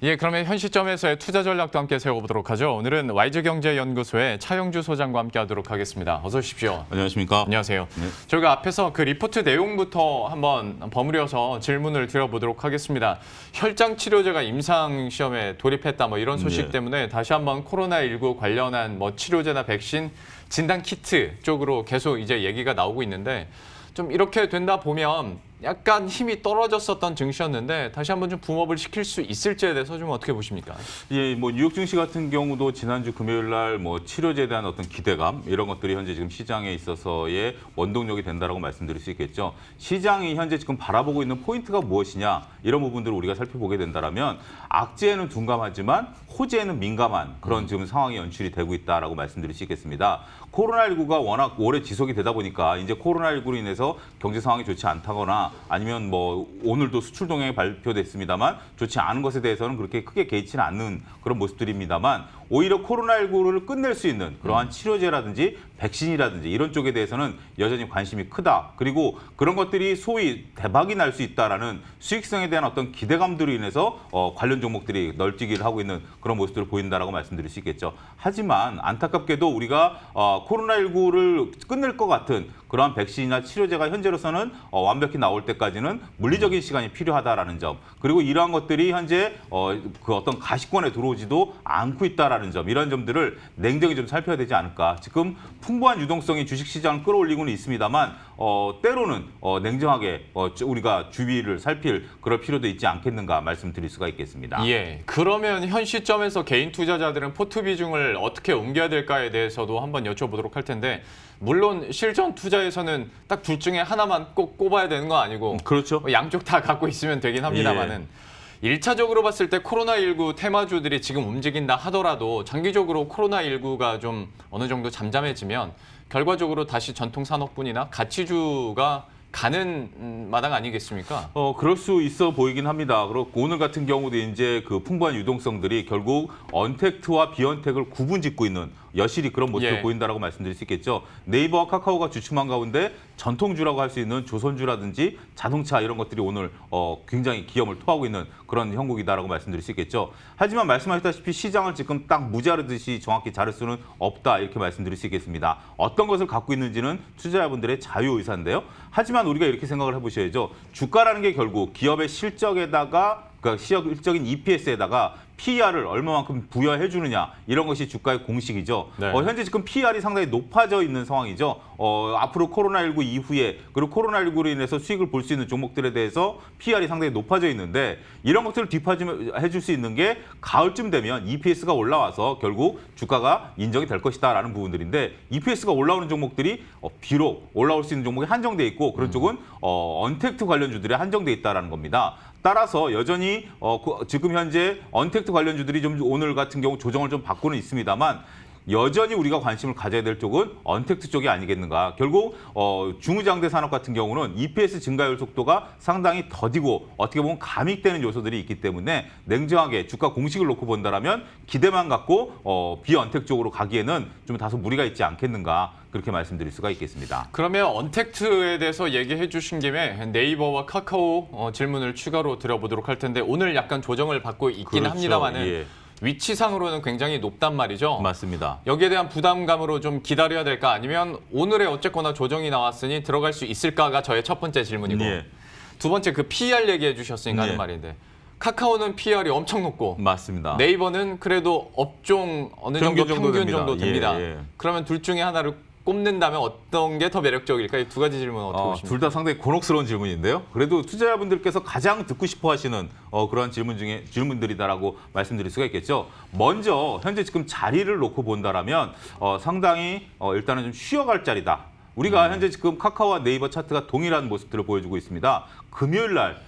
예, 그러면 현 시점에서의 투자 전략도 함께 세워보도록 하죠. 오늘은 와이즈경제연구소의 차영주 소장과 함께하도록 하겠습니다. 어서 오십시오. 안녕하십니까? 안녕하세요. 네. 저희가 앞에서 그 리포트 내용부터 한번 버무려서 질문을 드려보도록 하겠습니다. 혈장 치료제가 임상 시험에 돌입했다 뭐 이런 소식 네. 때문에 다시 한번 코로나19 관련한 뭐 치료제나 백신, 진단 키트 쪽으로 계속 이제 얘기가 나오고 있는데 좀 이렇게 된다 보면 약간 힘이 떨어졌었던 증시였는데 다시 한번 좀 붐업을 시킬 수 있을지에 대해서 좀 어떻게 보십니까? 예, 뭐 뉴욕 증시 같은 경우도 지난주 금요일 날 뭐 치료제에 대한 어떤 기대감 이런 것들이 현재 지금 시장에 있어서의 원동력이 된다라고 말씀드릴 수 있겠죠. 시장이 현재 지금 바라보고 있는 포인트가 무엇이냐 이런 부분들을 우리가 살펴보게 된다라면 악재에는 둔감하지만 호재에는 민감한 그런 지금 상황이 연출이 되고 있다라고 말씀드릴 수 있겠습니다. 코로나19가 워낙 오래 지속이 되다 보니까 이제 코로나19로 인해서 경제 상황이 좋지 않다거나 아니면 뭐 오늘도 수출 동향이 발표됐습니다만 좋지 않은 것에 대해서는 그렇게 크게 개의치는 않는 그런 모습들입니다만 오히려 코로나19를 끝낼 수 있는 그러한 치료제라든지 백신이라든지 이런 쪽에 대해서는 여전히 관심이 크다. 그리고 그런 것들이 소위 대박이 날 수 있다라는 수익성에 대한 어떤 기대감들로 인해서 관련 종목들이 널뛰기를 하고 있는 그런 모습들을 보인다라고 말씀드릴 수 있겠죠. 하지만 안타깝게도 우리가 코로나19를 끝낼 것 같은 그러한 백신이나 치료제가 현재로서는 완벽히 나올 때까지는 물리적인 시간이 필요하다라는 점, 그리고 이러한 것들이 현재 그 어떤 가시권에 들어오지도 않고 있다라는 점, 이런 점들을 냉정히 좀 살펴야 되지 않을까. 지금 풍부한 유동성이 주식시장을 끌어올리고는 있습니다만 때로는 냉정하게 우리가 주위를 살필 그럴 필요도 있지 않겠는가 말씀드릴 수가 있겠습니다. 예, 그러면 현 시점에서 개인 투자자들은 포트 비중을 어떻게 옮겨야 될까에 대해서도 한번 여쭤보도록 할 텐데 물론 실전 투자에서는 딱 둘 중에 하나만 꼭 꼽아야 되는 거 아니고 그렇죠. 양쪽 다 갖고 있으면 되긴 합니다만은 일차적으로 봤을 때 코로나19 테마주들이 지금 움직인다 하더라도 장기적으로 코로나19가 좀 어느 정도 잠잠해지면 결과적으로 다시 전통 산업군이나 가치주가 가는 마당 아니겠습니까? 그럴 수 있어 보이긴 합니다. 그리고 오늘 같은 경우도 이제 그 풍부한 유동성들이 결국 언택트와 비언택을 구분짓고 있는 여실히 그런 모습을 보인다라고 말씀드릴 수 있겠죠. 네이버와 카카오가 주춤한 가운데 전통주라고 할 수 있는 조선주라든지 자동차 이런 것들이 오늘 굉장히 기염을 토하고 있는 그런 형국이다라고 말씀드릴 수 있겠죠. 하지만 말씀하셨다시피 시장을 지금 딱 무자르듯이 정확히 자를 수는 없다 이렇게 말씀드릴 수 있겠습니다. 어떤 것을 갖고 있는지는 투자자분들의 자유의사인데요. 하지만 우리가 이렇게 생각을 해보셔야죠. 주가라는 게 결국 기업의 실적에다가 그러니까 실적인 EPS에다가 PER을 얼마만큼 부여해 주느냐 이런 것이 주가의 공식이죠. 네. 현재 지금 PER이 상당히 높아져 있는 상황이죠. 앞으로 코로나19 이후에 그리고 코로나19로 인해서 수익을 볼 수 있는 종목들에 대해서 PER이 상당히 높아져 있는데 이런 것들을 뒷받침해 줄 수 있는 게 가을쯤 되면 EPS가 올라와서 결국 주가가 인정이 될 것이다라는 부분들인데 EPS가 올라오는 종목들이 비록 올라올 수 있는 종목이 한정돼 있고 그런 쪽은 언택트 관련주들이 한정돼 있다라는 겁니다. 따라서 여전히 지금 현재 언택트 관련주들이 좀 오늘 같은 경우 조정을 좀 받고는 있습니다만 여전히 우리가 관심을 가져야 될 쪽은 언택트 쪽이 아니겠는가. 결국 중후장대 산업 같은 경우는 EPS 증가율 속도가 상당히 더디고 어떻게 보면 감익되는 요소들이 있기 때문에 냉정하게 주가 공식을 놓고 본다라면 기대만 갖고 비언택트 쪽으로 가기에는 좀 다소 무리가 있지 않겠는가. 그렇게 말씀드릴 수가 있겠습니다. 그러면 언택트에 대해서 얘기해 주신 김에 네이버와 카카오 질문을 추가로 드려보도록 할 텐데 오늘 약간 조정을 받고 있긴 그렇죠. 합니다만은 예. 위치상으로는 굉장히 높단 말이죠. 맞습니다. 여기에 대한 부담감으로 좀 기다려야 될까 아니면 오늘에 어쨌거나 조정이 나왔으니 들어갈 수 있을까가 저의 첫 번째 질문이고 예. 두 번째 그 PER 얘기해 주셨으니까 하는 말인데 카카오는 PER이 엄청 높고 맞습니다. 네이버는 그래도 업종 어느 정도 평균 정도 됩니다. 예. 그러면 둘 중에 하나를 꼽는다면 어떤 게 더 매력적일까? 이 두 가지 질문 어떻게 보십니까? 둘 다 상당히 곤혹스러운 질문인데요. 그래도 투자자분들께서 가장 듣고 싶어 하시는 그러한 질문들이다라고 말씀드릴 수가 있겠죠. 먼저 현재 지금 자리를 놓고 본다라면 상당히 일단은 좀 쉬어갈 자리다. 우리가 현재 지금 카카오와 네이버 차트가 동일한 모습들을 보여주고 있습니다. 금요일 날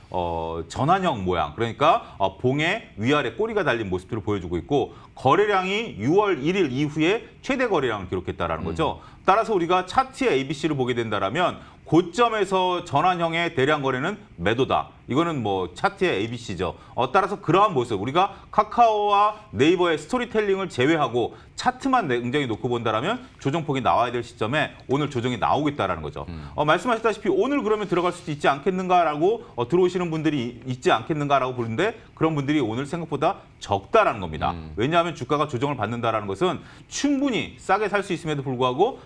전환형 모양, 그러니까 봉에 위아래 꼬리가 달린 모습들을 보여주고 있고 거래량이 6월 1일 이후에 최대 거래량을 기록했다라는 거죠. 따라서 우리가 차트의 ABC를 보게 된다라면 고점에서 전환형의 대량 거래는 매도다. 이거는 뭐 차트의 ABC죠. 따라서 그러한 모습, 우리가 카카오와 네이버의 스토리텔링을 제외하고 차트만 냉정히 놓고 본다라면 조정폭이 나와야 될 시점에 오늘 조정이 나오고 있다라는 거죠. 말씀하셨다시피 오늘 그러면 들어갈 수도 있지 않겠는가라고 들어오시는 분들이 있지 않겠는가라고 보는데 그런 분들이 오늘 생각보다 적다라는 겁니다. 왜냐하면 주가가 조정을 받는다라는 것은 충분히 싸게 살 수 있음에도 불구하고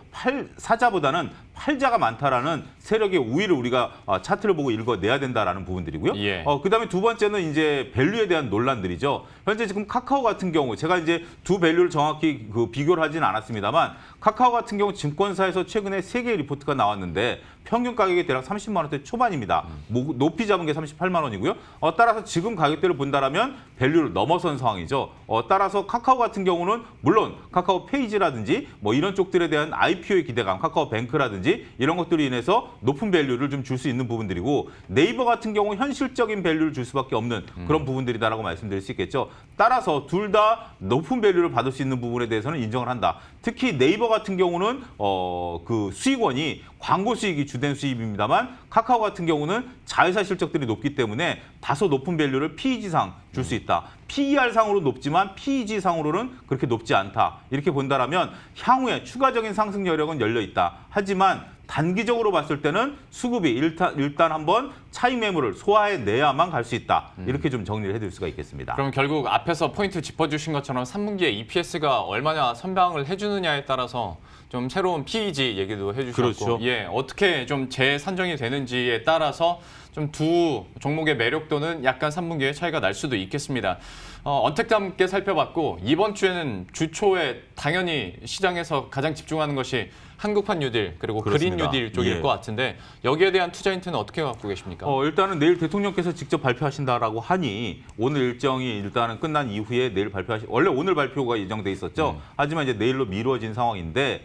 사자보다는 팔자가 많다라는 세력의 우위를 우리가 차트를 보고 읽어내야 된다라는 부분들이고요. 예. 그다음에 두 번째는 이제 밸류에 대한 논란들이죠. 현재 지금 카카오 같은 경우 제가 이제 두 밸류를 정확히 비교를 하지는 않았습니다만 카카오 같은 경우 증권사에서 최근에 3개의 리포트가 나왔는데 평균 가격이 대략 30만 원대 초반입니다. 높이 잡은 게 38만 원이고요. 따라서 지금 가격대를 본다라면 밸류를 넘어선 상황이죠. 따라서 카카오 같은 경우는 물론 카카오 페이지라든지 뭐 이런 쪽들에 대한 IPO의 기대감, 카카오 뱅크라든지 이런 것들로 인해서 높은 밸류를 좀 줄 수 있는 부분들이고 네이버 같은 경우 현실적인 밸류를 줄 수밖에 없는 그런 부분들이다라고 말씀드릴 수 있겠죠. 따라서 둘 다 높은 밸류를 받을 수 있는 부분에 대해서는 인정을 한다. 특히 네이버 같은 경우는 그 수익원이 광고 수익이 주된 수입입니다만 카카오 같은 경우는 자회사 실적들이 높기 때문에 다소 높은 밸류를 PEG상 줄 수 있다. PER상으로 높지만 PEG상으로는 그렇게 높지 않다. 이렇게 본다라면 향후에 추가적인 상승 여력은 열려 있다. 하지만 단기적으로 봤을 때는 수급이 일단 한번 차익 매물을 소화해내야만 갈 수 있다. 이렇게 좀 정리를 해드릴 수가 있겠습니다. 그럼 결국 앞에서 포인트 짚어주신 것처럼 3분기에 EPS가 얼마나 선방을 해주느냐에 따라서 좀 새로운 PEG 얘기도 해주셨고 그렇죠. 예, 어떻게 좀 재산정이 되는지에 따라서 좀 두 종목의 매력도는 약간 3분기에 차이가 날 수도 있겠습니다. 언택트 함께 살펴봤고 이번 주에는 주초에 당연히 시장에서 가장 집중하는 것이 한국판 뉴딜 그리고 그렇습니다. 그린 뉴딜 쪽일 예. 것 같은데 여기에 대한 투자 힌트는 어떻게 갖고 계십니까? 일단은 내일 대통령께서 직접 발표하신다라고 하니 오늘 일정이 일단은 끝난 이후에 내일 원래 오늘 발표가 예정돼 있었죠. 하지만 이제 내일로 미뤄진 상황인데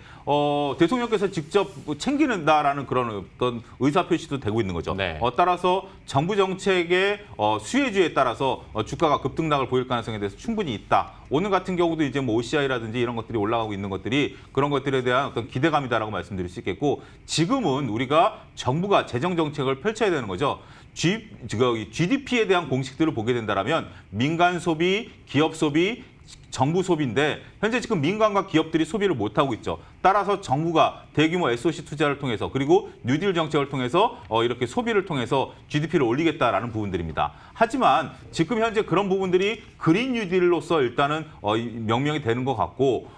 대통령께서 직접 챙기는다라는 그런 어떤 의사 표시도 되고 있는 거죠. 네. 따라서 정부 정책의 수혜주에 따라서 주가가 급등락을 보일 가능성에 대해서 충분히 있다. 오늘 같은 경우도 이제 뭐 OCI라든지 이런 것들이 올라가고 있는 것들이 그런 것들에 대한 어떤 기대감이다라고 말씀드릴 수 있겠고 지금은 우리가 정부가 재정 정책을 펼쳐야 되는 거죠. GDP에 대한 공식들을 보게 된다면 민간 소비, 기업 소비, 정부 소비인데 현재 지금 민간과 기업들이 소비를 못하고 있죠. 따라서 정부가 대규모 SOC 투자를 통해서 그리고 뉴딜 정책을 통해서 이렇게 소비를 통해서 GDP를 올리겠다라는 부분들입니다. 하지만 지금 현재 그런 부분들이 그린 뉴딜로서 일단은 명명이 되는 것 같고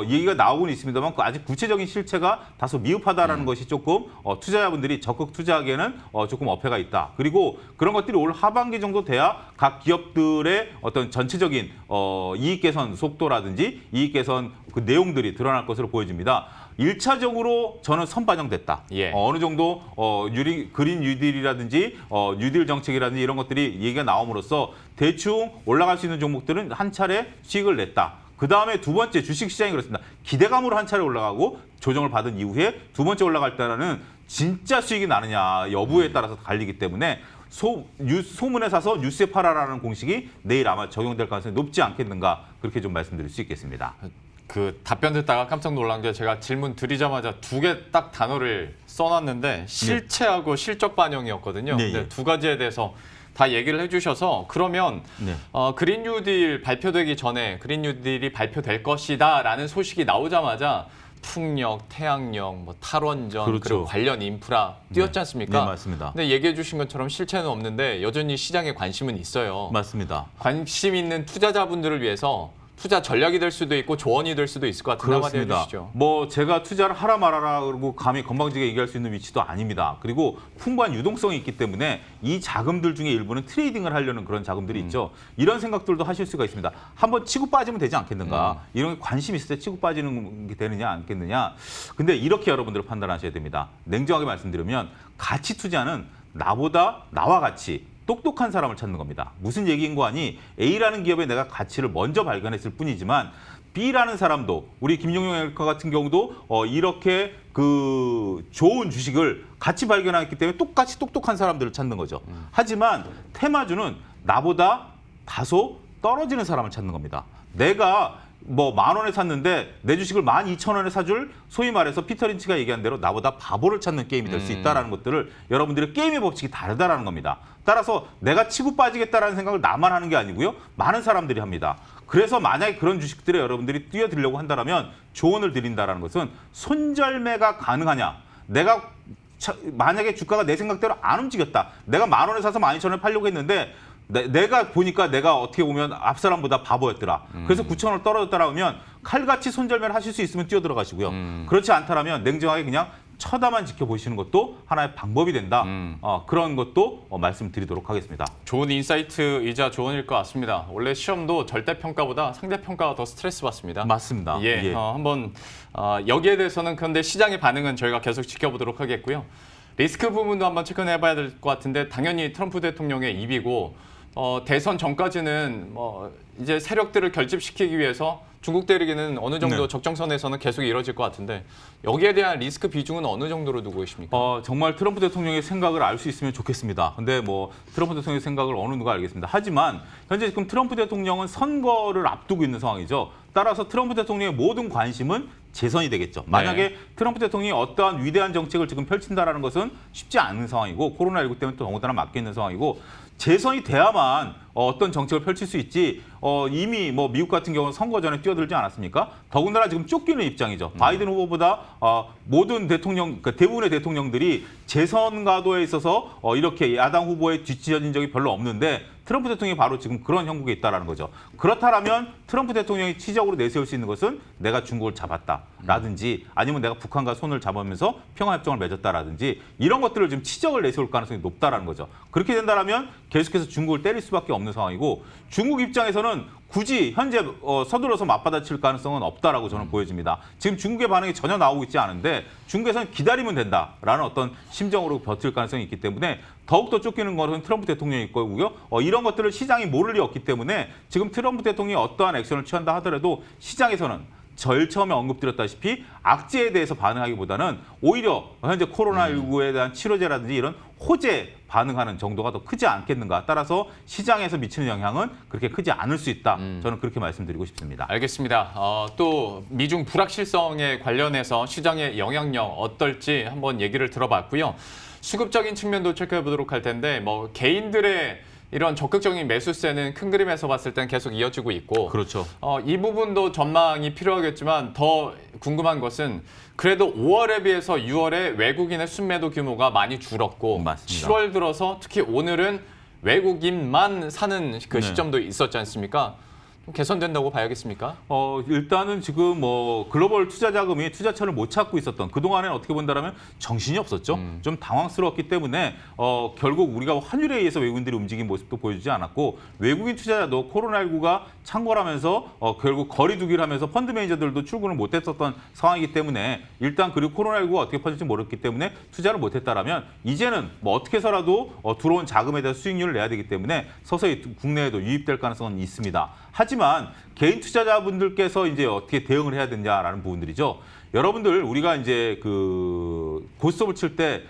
얘기가 나오고는 있습니다만 아직 구체적인 실체가 다소 미흡하다라는 것이 조금 투자자분들이 적극 투자하기에는 조금 어폐가 있다. 그리고 그런 것들이 올 하반기 정도 돼야 각 기업들의 어떤 전체적인 이익 개선 속도라든지 이익 개선 그 내용들이 드러날 것으로 보여집니다. 1차적으로 저는 선반영됐다. 예. 어느 정도 그린 뉴딜이라든지 뉴딜 정책이라든지 이런 것들이 얘기가 나옴으로써 대충 올라갈 수 있는 종목들은 한 차례 수익을 냈다. 그다음에 두 번째 주식시장이 그렇습니다. 기대감으로 한 차례 올라가고 조정을 받은 이후에 두 번째 올라갈 때는 진짜 수익이 나느냐 여부에 따라서 갈리기 때문에 소문에 사서 뉴스에 팔아라는 공식이 내일 아마 적용될 가능성이 높지 않겠는가 그렇게 좀 말씀드릴 수 있겠습니다. 그 답변 듣다가 깜짝 놀란 게 제가 질문 드리자마자 두 개 딱 단어를 써놨는데 실체하고 실적 반영이었거든요. 네, 근데 예. 두 가지에 대해서 다 얘기를 해주셔서 그러면 네. 그린 뉴딜 발표되기 전에 그린 뉴딜이 발표될 것이다라는 소식이 나오자마자 풍력, 태양력, 뭐 탈원전 그렇죠. 그리고 관련 인프라 뛰었지 않습니까? 네, 맞습니다. 근데 얘기해 주신 것처럼 실체는 없는데 여전히 시장에 관심은 있어요. 맞습니다. 관심 있는 투자자분들을 위해서 투자 전략이 될 수도 있고 조언이 될 수도 있을 것 같은데 한마디 그렇습니다. 해주시죠. 뭐 제가 투자를 하라 말아라 그러고 감히 건방지게 얘기할 수 있는 위치도 아닙니다. 그리고 풍부한 유동성이 있기 때문에 이 자금들 중에 일부는 트레이딩을 하려는 그런 자금들이 있죠. 이런 생각들도 하실 수가 있습니다. 한번 치고 빠지면 되지 않겠는가. 이런 게 관심 있을 때 치고 빠지는 게 되느냐 않겠느냐. 근데 이렇게 여러분들 판단하셔야 됩니다. 냉정하게 말씀드리면 가치 투자는 나와 같이 똑똑한 사람을 찾는 겁니다. 무슨 얘기인 거 아니? A라는 기업에 내가 가치를 먼저 발견했을 뿐이지만 B라는 사람도 우리 김용영 앵커 같은 경우도 이렇게 그 좋은 주식을 같이 발견했기 때문에 똑같이 똑똑한 사람들을 찾는 거죠. 하지만 테마주는 나보다 다소 떨어지는 사람을 찾는 겁니다. 내가 뭐 10,000원에 샀는데 내 주식을 12,000원에 사줄 소위 말해서 피터 린치가 얘기한 대로 나보다 바보를 찾는 게임이 될 수 있다라는 것들을 여러분들의 게임의 법칙이 다르다라는 겁니다. 따라서 내가 치고 빠지겠다라는 생각을 나만 하는 게 아니고요. 많은 사람들이 합니다. 그래서 만약에 그런 주식들에 여러분들이 뛰어들려고 한다면 조언을 드린다라는 것은 손절매가 가능하냐. 내가 만약에 주가가 내 생각대로 안 움직였다. 내가 10,000원에 사서 12,000원에 팔려고 했는데 내가 보니까 내가 어떻게 보면 앞 사람보다 바보였더라. 그래서 9,000원 떨어졌다라 하면 칼같이 손절매를 하실 수 있으면 뛰어들어가시고요. 그렇지 않다면 냉정하게 그냥 쳐다만 지켜보시는 것도 하나의 방법이 된다. 그런 것도 말씀드리도록 하겠습니다. 좋은 인사이트이자 조언일 것 같습니다. 원래 시험도 절대평가보다 상대평가가 더 스트레스 받습니다. 맞습니다. 예, 예. 한번 여기에 대해서는 그런데 시장의 반응은 저희가 계속 지켜보도록 하겠고요. 리스크 부분도 한번 체크해봐야 될 것 같은데 당연히 트럼프 대통령의 입이고 대선 전까지는 이제 세력들을 결집시키기 위해서 중국 때리기는 어느 정도 네. 적정선에서는 계속 이뤄질 것 같은데 여기에 대한 리스크 비중은 어느 정도로 두고 계십니까? 정말 트럼프 대통령의 생각을 알 수 있으면 좋겠습니다. 근데 뭐 트럼프 대통령의 생각을 어느 누가 알겠습니다. 하지만 현재 지금 트럼프 대통령은 선거를 앞두고 있는 상황이죠. 따라서 트럼프 대통령의 모든 관심은 재선이 되겠죠. 만약에 트럼프 대통령이 어떠한 위대한 정책을 지금 펼친다라는 것은 쉽지 않은 상황이고 코로나19 때문에 또 더군다나 막혀 있는 상황이고 재선이 돼야만 어떤 정책을 펼칠 수 있지 이미 뭐 미국 같은 경우는 선거 전에 뛰어들지 않았습니까? 더군다나 지금 쫓기는 입장이죠. 바이든 후보보다 모든 대통령, 그러니까 대부분의 대통령들이 재선 가도에 있어서 이렇게 야당 후보에 뒤처진 적이 별로 없는데 트럼프 대통령이 바로 지금 그런 형국에 있다는 거죠. 그렇다면 트럼프 대통령이 치적으로 내세울 수 있는 것은 내가 중국을 잡았다라든지 아니면 내가 북한과 손을 잡으면서 평화협정을 맺었다라든지 이런 것들을 지금 치적을 내세울 가능성이 높다라는 거죠. 그렇게 된다면 계속해서 중국을 때릴 수밖에 없는 상황이고 중국 입장에서는 굳이 현재 서둘러서 맞받아칠 가능성은 없다라고 저는 보여집니다. 지금 중국의 반응이 전혀 나오고 있지 않은데 중국에서는 기다리면 된다라는 어떤 심정으로 버틸 가능성이 있기 때문에 더욱더 쫓기는 것은 트럼프 대통령일 거고요. 이런 것들을 시장이 모를 리 없기 때문에 지금 트럼프 대통령이 어떠한 액션을 취한다 하더라도 시장에서는 절 처음에 언급드렸다시피 악재에 대해서 반응하기보다는 오히려 현재 코로나19에 대한 치료제라든지 이런 호재 반응하는 정도가 더 크지 않겠는가. 따라서 시장에서 미치는 영향은 그렇게 크지 않을 수 있다. 저는 그렇게 말씀드리고 싶습니다. 알겠습니다. 또 미중 불확실성에 관련해서 시장의 영향력 어떨지 한번 얘기를 들어봤고요. 수급적인 측면도 체크해 보도록 할 텐데 뭐 개인들의 이런 적극적인 매수세는 큰 그림에서 봤을 때는 계속 이어지고 있고 그렇죠. 이 부분도 전망이 필요하겠지만 더 궁금한 것은 그래도 5월에 비해서 6월에 외국인의 순매도 규모가 많이 줄었고 맞습니다. 7월 들어서 특히 오늘은 외국인만 사는 그 네. 시점도 있었지 않습니까? 좀 개선된다고 봐야겠습니까? 일단은 지금 뭐 글로벌 투자 자금이 투자처를 못 찾고 있었던 그동안에는 어떻게 본다면 정신이 없었죠. 좀 당황스러웠기 때문에 결국 우리가 환율에 의해서 외국인들이 움직인 모습도 보여주지 않았고 외국인 투자자도 코로나19가 창궐하면서 결국 거리두기를 하면서 펀드 매니저들도 출근을 못했었던 상황이기 때문에 일단 그리고 코로나19가 어떻게 퍼질지 모르기 때문에 투자를 못했다라면 이제는 뭐 어떻게 해서라도 들어온 자금에 대해서 수익률을 내야 되기 때문에 서서히 국내에도 유입될 가능성은 있습니다. 하지만 개인 투자자분들께서 이제 어떻게 대응을 해야 되냐라는 부분들이죠. 여러분들 우리가 이제 그 고스톱을 칠 때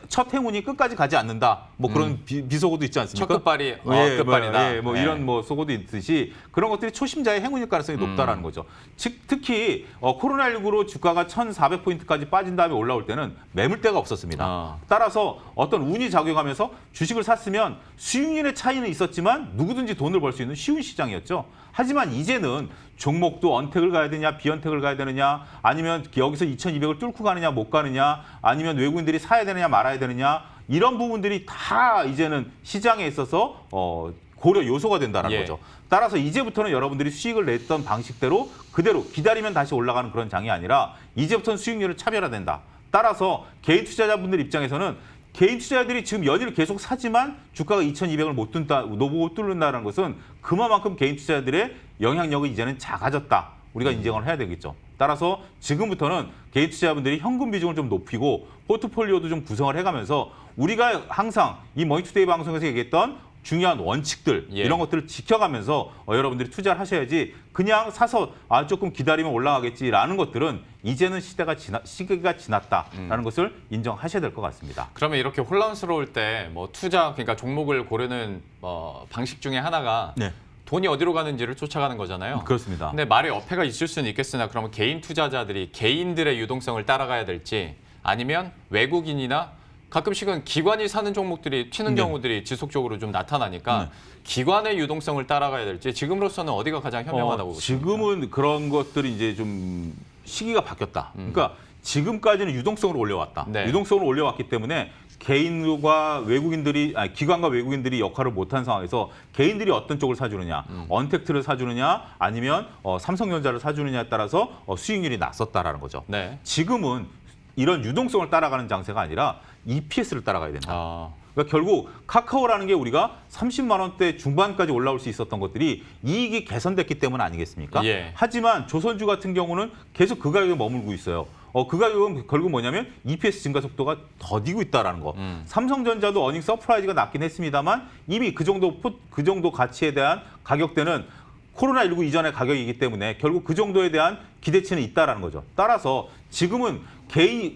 첫 행운이 끝까지 가지 않는다. 뭐 그런 비속어도 있지 않습니까? 첫 끝발이 끝발이다. 이런 뭐 속어도 있듯이 그런 것들이 초심자의 행운일 가능성이 높다라는 거죠. 특히 코로나19로 주가가 1,400포인트까지 빠진 다음에 올라올 때는 매물대가 없었습니다. 따라서 어떤 운이 작용하면서 주식을 샀으면 수익률의 차이는 있었지만 누구든지 돈을 벌 수 있는 쉬운 시장이었죠. 하지만 이제는 종목도 언택을 가야 되냐 비언택을 가야 되느냐 아니면 여기서 2,200을 뚫고 가느냐 못 가느냐 아니면 외국인들이 사야 되느냐 말아야 되느냐 이런 부분들이 다 이제는 시장에 있어서 고려 요소가 된다는 거죠. 따라서 이제부터는 여러분들이 수익을 냈던 방식대로 그대로 기다리면 다시 올라가는 그런 장이 아니라 이제부터는 수익률을 차별화된다. 따라서 개인 투자자분들 입장에서는 개인 투자자들이 지금 연일 계속 사지만 주가가 2,200을 못 뚫는다는 것은 그만큼 개인 투자자들의 영향력이 이제는 작아졌다. 우리가 인정을 해야 되겠죠. 따라서 지금부터는 개인 투자자분들이 현금 비중을 좀 높이고 포트폴리오도 좀 구성을 해가면서 우리가 항상 이 머니투데이 방송에서 얘기했던 중요한 원칙들 이런 것들을 지켜가면서 여러분들이 투자를 하셔야지 그냥 사서 조금 기다리면 올라가겠지라는 것들은 이제는 시기가 지났다라는 것을 인정하셔야 될 것 같습니다. 그러면 이렇게 혼란스러울 때 뭐 투자 그러니까 종목을 고르는 방식 중에 하나가 돈이 어디로 가는지를 쫓아가는 거잖아요. 그렇습니다. 근데 말에 어폐가 있을 수는 있겠으나 그러면 개인 투자자들이 개인들의 유동성을 따라가야 될지 아니면 외국인이나 가끔씩은 기관이 사는 종목들이 튀는 네. 경우들이 지속적으로 좀 나타나니까 네. 기관의 유동성을 따라가야 될지 지금으로서는 어디가 가장 현명하다고 보십니까? 지금은 그런 것들이 이제 좀 시기가 바뀌었다. 그러니까 지금까지는 유동성으로 올려왔다. 네. 유동성으로 올려왔기 때문에 개인과 외국인들이 아니 기관과 외국인들이 역할을 못한 상황에서 개인들이 어떤 쪽을 사주느냐, 언택트를 사주느냐, 아니면 삼성전자를 사주느냐에 따라서 수익률이 났었다라는 거죠. 네. 지금은 이런 유동성을 따라가는 장세가 아니라 EPS를 따라가야 된다. 아, 그러니까 결국 카카오라는 게 우리가 30만 원대 중반까지 올라올 수 있었던 것들이 이익이 개선됐기 때문 아니겠습니까? 예. 하지만 조선주 같은 경우는 계속 그 가격에 머물고 있어요. 그 가격은 결국 뭐냐면 EPS 증가 속도가 더디고 있다라는 거. 삼성전자도 어닝 서프라이즈가 낮긴 했습니다만 이미 그 정도 가치에 대한 가격대는 코로나19 이전의 가격이기 때문에 결국 그 정도에 대한 기대치는 있다라는 거죠. 따라서 지금은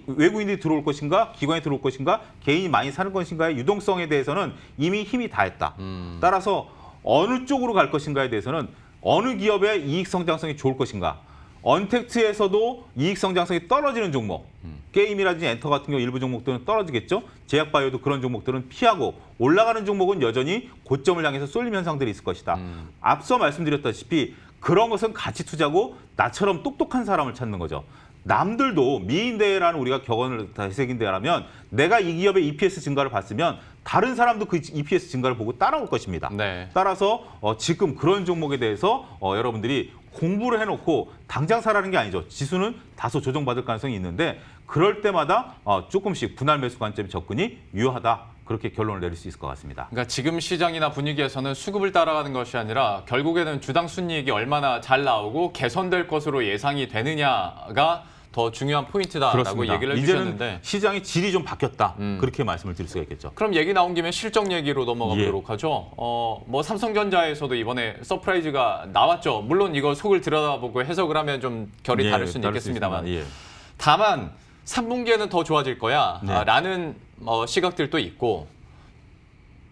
외국인들이 들어올 것인가, 기관이 들어올 것인가, 개인이 많이 사는 것인가의 유동성에 대해서는 이미 힘이 다했다. 따라서 어느 쪽으로 갈 것인가에 대해서는 어느 기업의 이익 성장성이 좋을 것인가. 언택트에서도 이익 성장성이 떨어지는 종목, 게임이라든지 엔터 같은 경우 일부 종목들은 떨어지겠죠. 제약바이오도 그런 종목들은 피하고 올라가는 종목은 여전히 고점을 향해서 쏠림 현상들이 있을 것이다. 앞서 말씀드렸다시피 그런 것은 가치 투자고 나처럼 똑똑한 사람을 찾는 거죠. 남들도 미인대회라는 우리가 격언을 되새긴대라면 내가 이 기업의 EPS 증가를 봤으면 다른 사람도 그 EPS 증가를 보고 따라올 것입니다. 네. 따라서 지금 그런 종목에 대해서 여러분들이 공부를 해놓고 당장 사라는 게 아니죠. 지수는 다소 조정받을 가능성이 있는데 그럴 때마다 조금씩 분할 매수 관점의 접근이 유효하다. 그렇게 결론을 내릴 수 있을 것 같습니다. 그러니까 지금 시장이나 분위기에서는 수급을 따라가는 것이 아니라 결국에는 주당 순이익이 얼마나 잘 나오고 개선될 것으로 예상이 되느냐가 더 중요한 포인트다라고 그렇습니다. 얘기를 이제는 해주셨는데 시장의 질이 좀 바뀌었다. 그렇게 말씀을 드릴 수가 있겠죠. 그럼 얘기 나온 김에 실적 얘기로 넘어가 보도록 하죠. 뭐 삼성전자에서도 이번에 서프라이즈가 나왔죠. 물론 이거 속을 들여다보고 해석을 하면 좀 결이 다를 수는 있겠습니다만. 예. 다만 3분기에는 더 좋아질 거야 네. 라는 시각들도 있고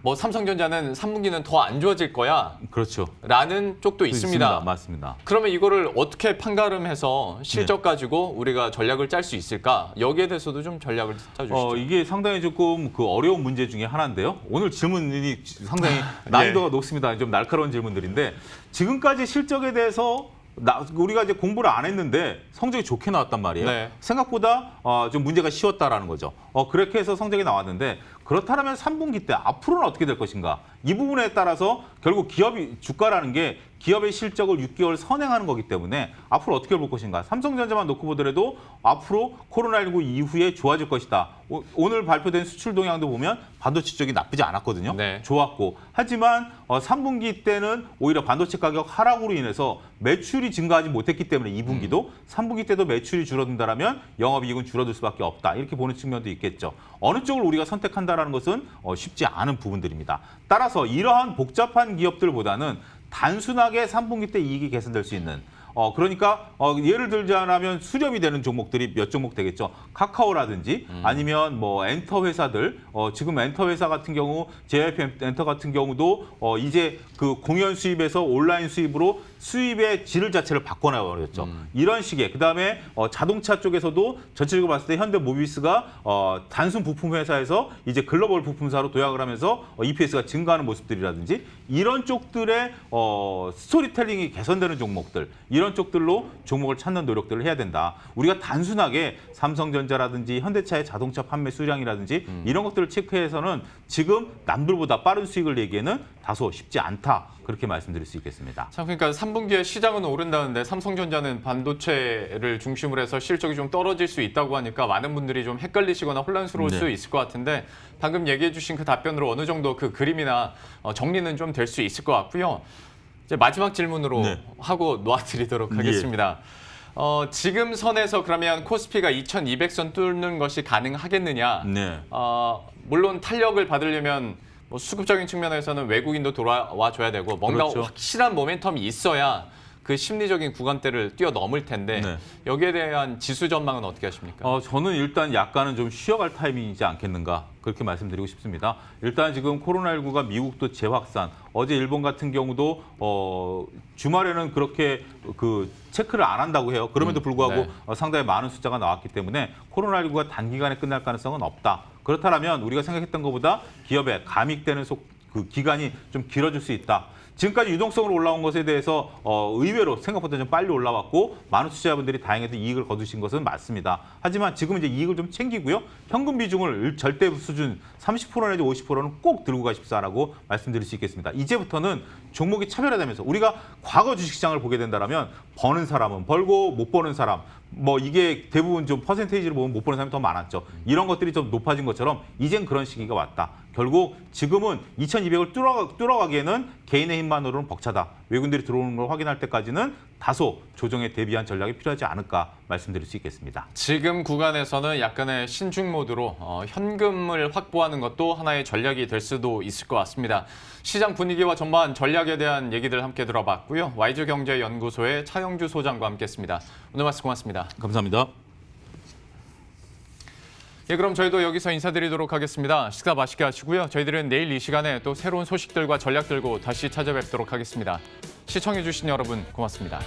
뭐 삼성전자는 3분기는 더 안 좋아질 거야 그렇죠. 라는 쪽도 있습니다. 맞습니다. 그러면 이거를 어떻게 판가름해서 실적 가지고 우리가 전략을 짤 수 있을까? 여기에 대해서도 좀 전략을 짜주시죠. 이게 상당히 조금 어려운 문제 중에 하나인데요. 오늘 질문이 상당히 난이도가 높습니다. 좀 날카로운 질문들인데 지금까지 실적에 대해서 우리가 이제 공부를 안 했는데 성적이 좋게 나왔단 말이에요. 네. 생각보다 좀 문제가 쉬웠다라는 거죠. 그렇게 해서 성적이 나왔는데 그렇다면 3분기 때 앞으로는 어떻게 될 것인가? 이 부분에 따라서 결국 기업이 주가라는 게 기업의 실적을 6개월 선행하는 거기 때문에 앞으로 어떻게 볼 것인가? 삼성전자만 놓고 보더라도 앞으로 코로나19 이후에 좋아질 것이다. 오늘 발표된 수출 동향도 보면 반도체 쪽이 나쁘지 않았거든요. 네. 좋았고. 하지만 3분기 때는 오히려 반도체 가격 하락으로 인해서 매출이 증가하지 못했기 때문에 2분기도 3분기 때도 매출이 줄어든다라면 영업이익은 줄어들 수밖에 없다. 이렇게 보는 측면도 있겠죠. 어느 쪽을 우리가 선택한다라는 것은 쉽지 않은 부분들입니다. 따라서 이러한 복잡한 기업들보다는 단순하게 3분기 때 이익이 개선될 수 있는 그러니까 예를 들자면 수렴이 되는 종목들이 몇 종목 되겠죠. 카카오라든지 아니면 뭐 엔터 회사들 지금 엔터 회사 같은 경우 JYP 엔터 같은 경우도 이제 그 공연 수입에서 온라인 수입으로 수입의 질 자체를 바꿔나버렸죠. 이런 식의 그다음에 자동차 쪽에서도 전체적으로 봤을 때 현대모비스가 단순 부품 회사에서 이제 글로벌 부품사로 도약을 하면서 EPS가 증가하는 모습들이라든지 이런 쪽들의 스토리텔링이 개선되는 종목들 이런 쪽들로 종목을 찾는 노력들을 해야 된다. 우리가 단순하게 삼성전자라든지 현대차의 자동차 판매 수량이라든지 이런 것들을 체크해서는 지금 남들보다 빠른 수익을 내기에는 다소 쉽지 않다. 그렇게 말씀드릴 수 있겠습니다. 참 그러니까 3분기에 시장은 오른다는데 삼성전자는 반도체를 중심으로 해서 실적이 좀 떨어질 수 있다고 하니까 많은 분들이 좀 헷갈리시거나 혼란스러울 수 있을 것 같은데 방금 얘기해 주신 그 답변으로 어느 정도 그 그림이나 정리는 좀 될 수 있을 것 같고요. 이제 마지막 질문으로 하고 놓아드리도록 하겠습니다. 지금 선에서 그러면 코스피가 2200선 뚫는 것이 가능하겠느냐? 네. 물론 탄력을 받으려면 뭐 수급적인 측면에서는 외국인도 돌아와 줘야 되고 뭔가 그렇죠. 확실한 모멘텀이 있어야 그 심리적인 구간대를 뛰어넘을 텐데 네. 여기에 대한 지수 전망은 어떻게 하십니까? 저는 일단 약간은 좀 쉬어갈 타이밍이지 않겠는가 그렇게 말씀드리고 싶습니다. 일단 지금 코로나19가 미국도 재확산, 어제 일본 같은 경우도 주말에는 그렇게 그 체크를 안 한다고 해요. 그럼에도 불구하고 네. 상당히 많은 숫자가 나왔기 때문에 코로나19가 단기간에 끝날 가능성은 없다. 그렇다면 우리가 생각했던 것보다 기업에 감익되는 그 기간이 좀 길어질 수 있다. 지금까지 유동성으로 올라온 것에 대해서 의외로 생각보다 좀 빨리 올라왔고 많은 투자자분들이 다행히도 이익을 거두신 것은 맞습니다. 하지만 지금 이제 이익을 좀 챙기고요. 현금 비중을 절대 수준 30% 내지 50%는 꼭 들고 가십사라고 말씀드릴 수 있겠습니다. 이제부터는 종목이 차별화되면서 우리가 과거 주식시장을 보게 된다면 버는 사람은 벌고 못 버는 사람 뭐 이게 대부분 좀 퍼센테이지로 보면 못 버는 사람이 더 많았죠. 이런 것들이 좀 높아진 것처럼 이젠 그런 시기가 왔다. 결국 지금은 2200을 뚫어가기에는 개인의 힘만으로는 벅차다. 외국인들이 들어오는 걸 확인할 때까지는 다소 조정에 대비한 전략이 필요하지 않을까 말씀드릴 수 있겠습니다. 지금 구간에서는 약간의 신중 모드로 현금을 확보하는 것도 하나의 전략이 될 수도 있을 것 같습니다. 시장 분위기와 전반 전략에 대한 얘기들 함께 들어봤고요. 와이즈경제연구소의 차영주 소장과 함께했습니다. 오늘 말씀 고맙습니다. 감사합니다. 예, 그럼 저희도 여기서 인사드리도록 하겠습니다. 식사 맛있게 하시고요. 저희들은 내일 이 시간에 또 새로운 소식 들과 전략 들고 다시 찾아뵙도록 하겠습니다. 시청해주신 여러분 고맙습니다.